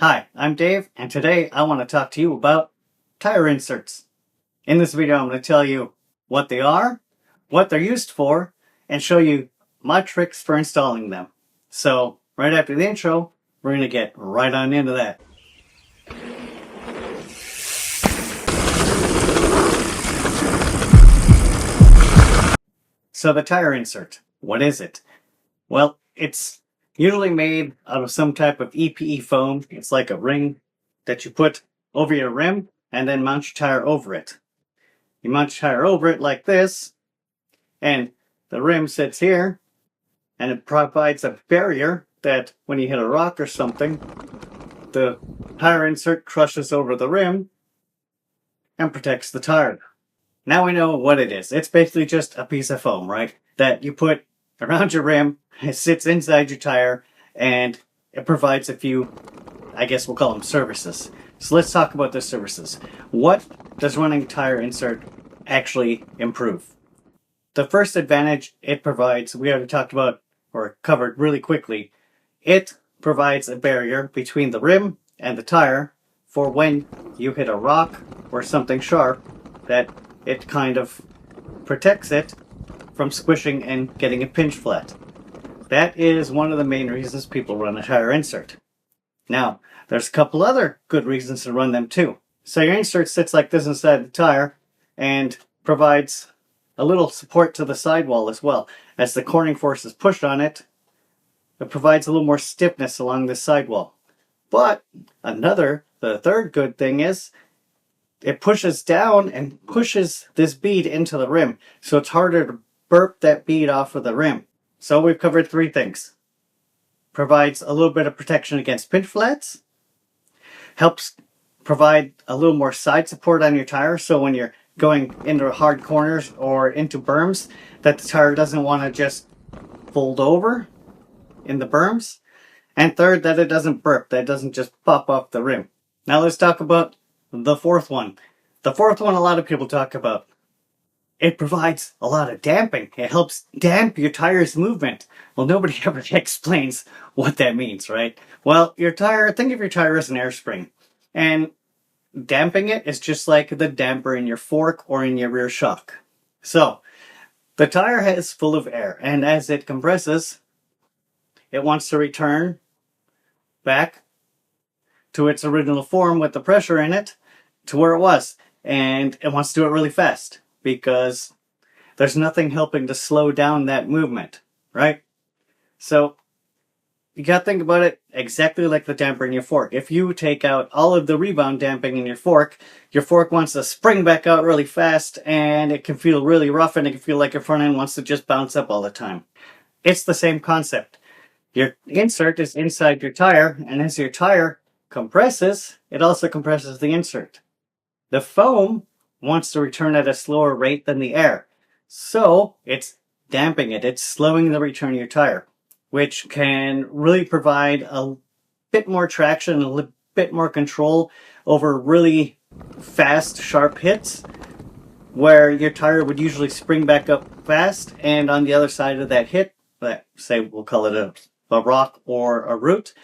Hi, I'm Dave, and today I want to talk to you about tire inserts. In this video, I'm going to tell you what they are, what they're used for, and show you my tricks for installing them. So, right after the intro, we're going to get right on into that. So the tire insert, what is it? Well, it's usually made out of some type of EPE foam. It's like a ring that you put over your rim and then mount your tire over it. You mount your tire over it like this, and the rim sits here, and it provides a barrier that when you hit a rock or something, the tire insert crushes over the rim and protects the tire. Now we know what it is. It's basically just a piece of foam, right? That you put around your rim, it sits inside your tire, and it provides a few, I guess we'll call them services. So let's talk about the services. What does running tire insert actually improve? The first advantage it provides, we already talked about or covered really quickly. It provides a barrier between the rim and the tire for when you hit a rock or something sharp, that it kind of protects it from squishing and getting a pinch flat. That is one of the main reasons people run a tire insert. Now, there's a couple other good reasons to run them too. So your insert sits like this inside the tire and provides a little support to the sidewall as well. As the cornering force is pushed on it, it provides a little more stiffness along the sidewall. But the third good thing is it pushes down and pushes this bead into the rim, so it's harder to burp that bead off of the rim. So we've covered three things. Provides a little bit of protection against pinch flats, helps provide a little more side support on your tire, so when you're going into hard corners or into berms, that the tire doesn't want to just fold over in the berms. And third, that it doesn't burp, that it doesn't just pop off the rim. Now let's talk about the fourth one. The fourth one a lot of people talk about. It provides a lot of damping. It helps damp your tire's movement. Well, nobody ever explains what that means, right? Well, your tire, think of your tire as an air spring. And damping it is just like the damper in your fork or in your rear shock. So, the tire is full of air, and as it compresses, it wants to return back to its original form with the pressure in it to where it was. And it wants to do it really fast because there's nothing helping to slow down that movement, right? So you gotta think about it exactly like the damper in your fork. If you take out all of the rebound damping in your fork wants to spring back out really fast, and it can feel really rough, and it can feel like your front end wants to just bounce up all the time. It's the same concept. Your insert is inside your tire, and as your tire compresses, it also compresses the insert. The foam wants to return at a slower rate than the air, so it's damping it. It's slowing the return of your tire, which can really provide a bit more traction, a bit more control over really fast, sharp hits, where your tire would usually spring back up fast, and on the other side of that hit, say we'll call it a rock or a root,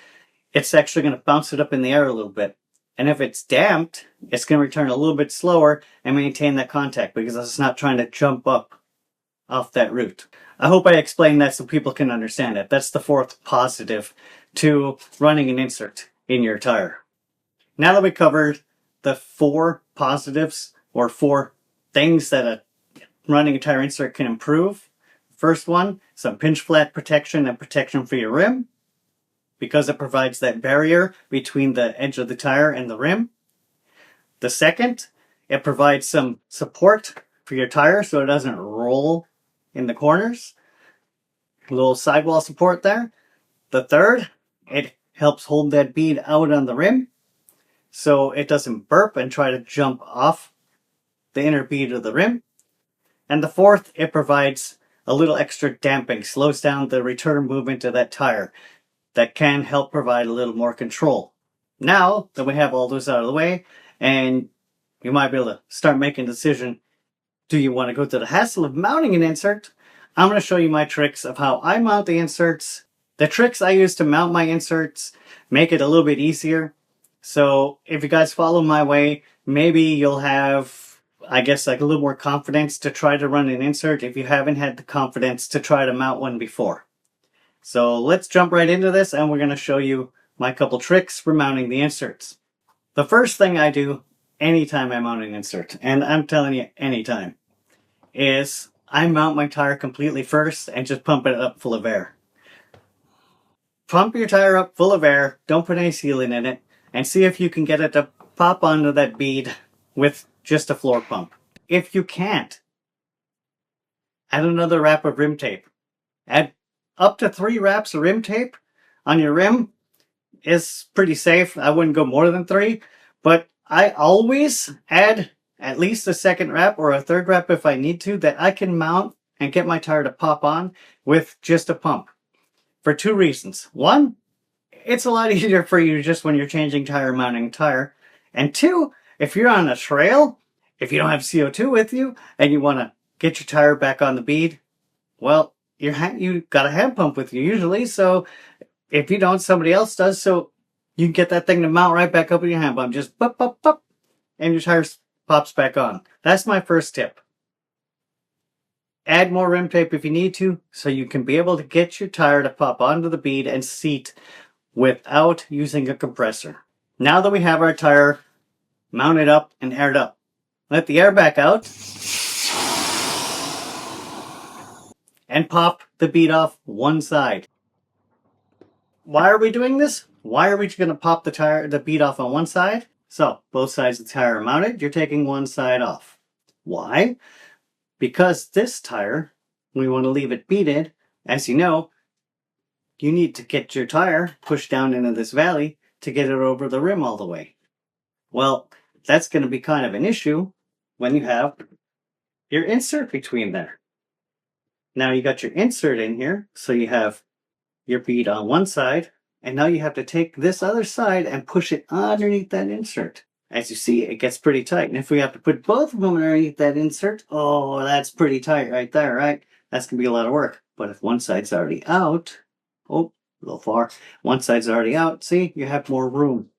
it's actually going to bounce it up in the air a little bit. And if it's damped, it's going to return a little bit slower and maintain that contact because it's not trying to jump up off that root. I hope I explained that so people can understand it. That's the fourth positive to running an insert in your tire. Now that we covered the four positives or four things that running a tire insert can improve. First one, some pinch flat protection and protection for your rim, because it provides that barrier between the edge of the tire and the rim. The second, it provides some support for your tire so it doesn't roll in the corners. A little sidewall support there. The third, it helps hold that bead out on the rim so it doesn't burp and try to jump off the inner bead of the rim. And the fourth, it provides a little extra damping, slows down the return movement of that tire. That can help provide a little more control. Now that we have all those out of the way, and you might be able to start making a decision, do you want to go through the hassle of mounting an insert? I'm going to show you my tricks of how I mount the inserts, the tricks I use to mount my inserts, make it a little bit easier, So if you guys follow my way, maybe you'll have, I guess, like a little more confidence to try to run an insert if you haven't had the confidence to try to mount one before. So let's jump right into this, and we're going to show you my couple tricks for mounting the inserts. The first thing I do anytime I mount an insert, and I'm telling you anytime, is I mount my tire completely first and just pump it up full of air. Pump your tire up full of air, don't put any sealant in it, and see if you can get it to pop onto that bead with just a floor pump. If you can't, add another wrap of rim tape. Add up to 3 wraps of rim tape on your rim is pretty safe. I wouldn't go more than 3, but I always add at least a second wrap or a third wrap if I need to, that I can mount and get my tire to pop on with just a pump. For 2 reasons. 1, it's a lot easier for you just when you're changing tire, mounting tire. And 2, if you're on a trail, if you don't have CO2 with you and you want to get your tire back on the bead, well, you got a hand pump with you usually, so if you don't, somebody else does, so you can get that thing to mount right back up with your hand pump. Just pop, pop, pop, and your tire pops back on. That's my first tip. Add more rim tape if you need to, so you can be able to get your tire to pop onto the bead and seat without using a compressor. Now that we have our tire mounted up and aired up, let the air back out and pop the bead off one side. Why are we doing this? Why are we going to pop the bead off on one side? So, both sides of the tire are mounted, you're taking one side off. Why? Because this tire, we want to leave it beaded. As you know, you need to get your tire pushed down into this valley to get it over the rim all the way. Well, that's going to be kind of an issue when you have your insert between there. Now you got your insert in here, so you have your bead on one side, and now you have to take this other side and push it underneath that insert. As you see, it gets pretty tight. And if we have to put both of them underneath that insert, oh, that's pretty tight right there, right? That's going to be a lot of work. But if one side's already out, oh, a little far. One side's already out, see, you have more room.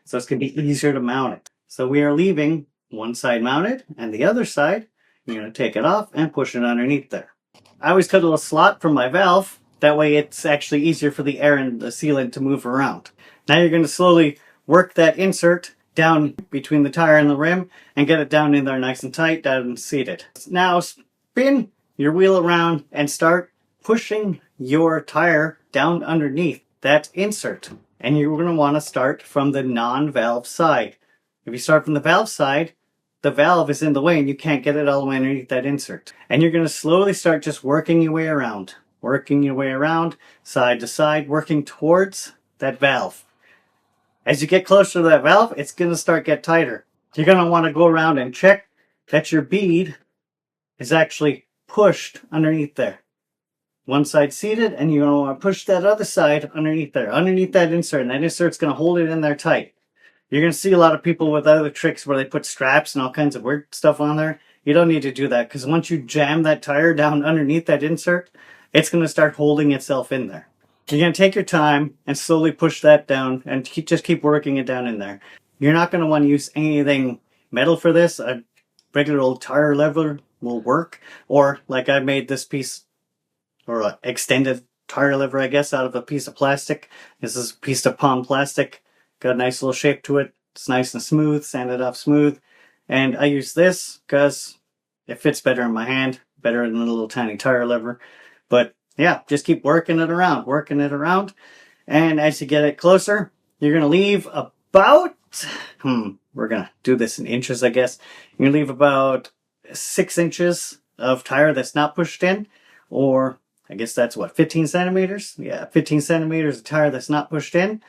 So it's going to be easier to mount it. So we are leaving one side mounted, and the other side, you're going to take it off and push it underneath there. I always cut a little slot from my valve. That way it's actually easier for the air and the sealant to move around. Now you're going to slowly work that insert down between the tire and the rim and get it down in there nice and tight, down and seated. Now spin your wheel around and start pushing your tire down underneath that insert. And you're going to want to start from the non-valve side. If you start from the valve side, the valve is in the way and you can't get it all the way underneath that insert. And you're going to slowly start just working your way around. Working your way around, side to side, working towards that valve. As you get closer to that valve, it's going to start get tighter. You're going to want to go around and check that your bead is actually pushed underneath there. One side seated, and you're going to want to push that other side underneath there, underneath that insert, and that insert's going to hold it in there tight. You're going to see a lot of people with other tricks where they put straps and all kinds of weird stuff on there. You don't need to do that, because once you jam that tire down underneath that insert, it's going to start holding itself in there. You're going to take your time and slowly push that down and just keep working it down in there. You're not going to want to use anything metal for this. A regular old tire lever will work. Or like I made this piece, or an extended tire lever, I guess, out of a piece of plastic. This is a piece of palm plastic. Got a nice little shape to it. It's nice and smooth, sanded off smooth. And I use this because it fits better in my hand, better than a little tiny tire lever. But yeah, just keep working it around. And as you get it closer, you're going to leave about, we're going to do this in inches, I guess. You're going to leave about 6 inches of tire that's not pushed in, or I guess that's what, 15 centimeters? Yeah, 15 centimeters of tire that's not pushed in.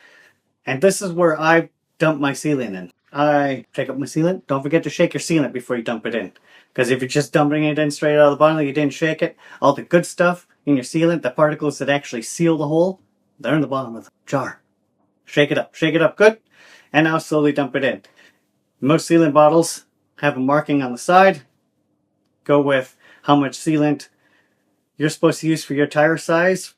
And this is where I dump my sealant in. I take up my sealant. Don't forget to shake your sealant before you dump it in. Because if you're just dumping it in straight out of the bottle, you didn't shake it, all the good stuff in your sealant, the particles that actually seal the hole, they're in the bottom of the jar. Shake it up good, and now slowly dump it in. Most sealant bottles have a marking on the side. Go with how much sealant you're supposed to use for your tire size,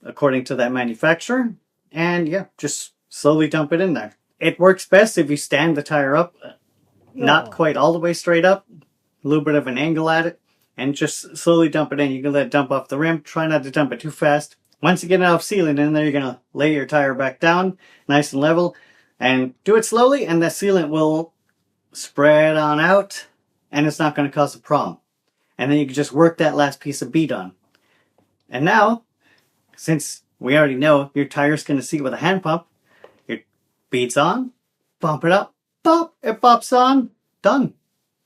according to that manufacturer. And yeah, just slowly dump it in there. It works best if you stand the tire up, not quite all the way straight up, a little bit of an angle at it, and just slowly dump it in. You can let it dump off the rim. Try not to dump it too fast. Once you get enough sealant in there, you're going to lay your tire back down nice and level, and do it slowly, and the sealant will spread on out, and it's not going to cause a problem. And then you can just work that last piece of bead on. And now, since we already know your tire's going to seat with a hand pump, your bead's on, bump it up, pop, it pops on, done.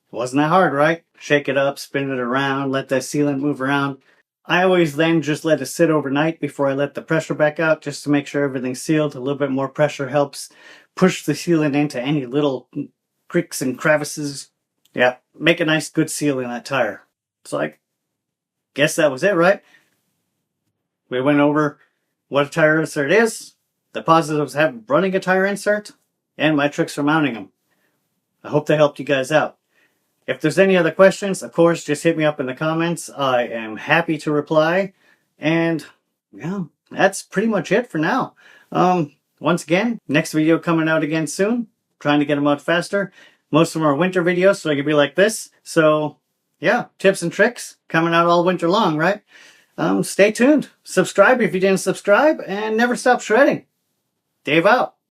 Wasn't that hard, right? Shake it up, spin it around, let the sealant move around. I always then just let it sit overnight before I let the pressure back out, just to make sure everything's sealed. A little bit more pressure helps push the sealant into any little creaks and crevices. Yeah, make a nice good seal in that tire. So I guess that was it, right? We went over what a tire insert is, the positives of running a tire insert, and my tricks for mounting them. I hope they helped you guys out. If there's any other questions, of course, just hit me up in the comments. I am happy to reply. And yeah, that's pretty much it for now. Once again, next video coming out again soon. Trying to get them out faster. Most of them are winter videos, so I can be like this. So yeah, tips and tricks coming out all winter long, right? Stay tuned. Subscribe if you didn't subscribe, and never stop shredding. Dave out.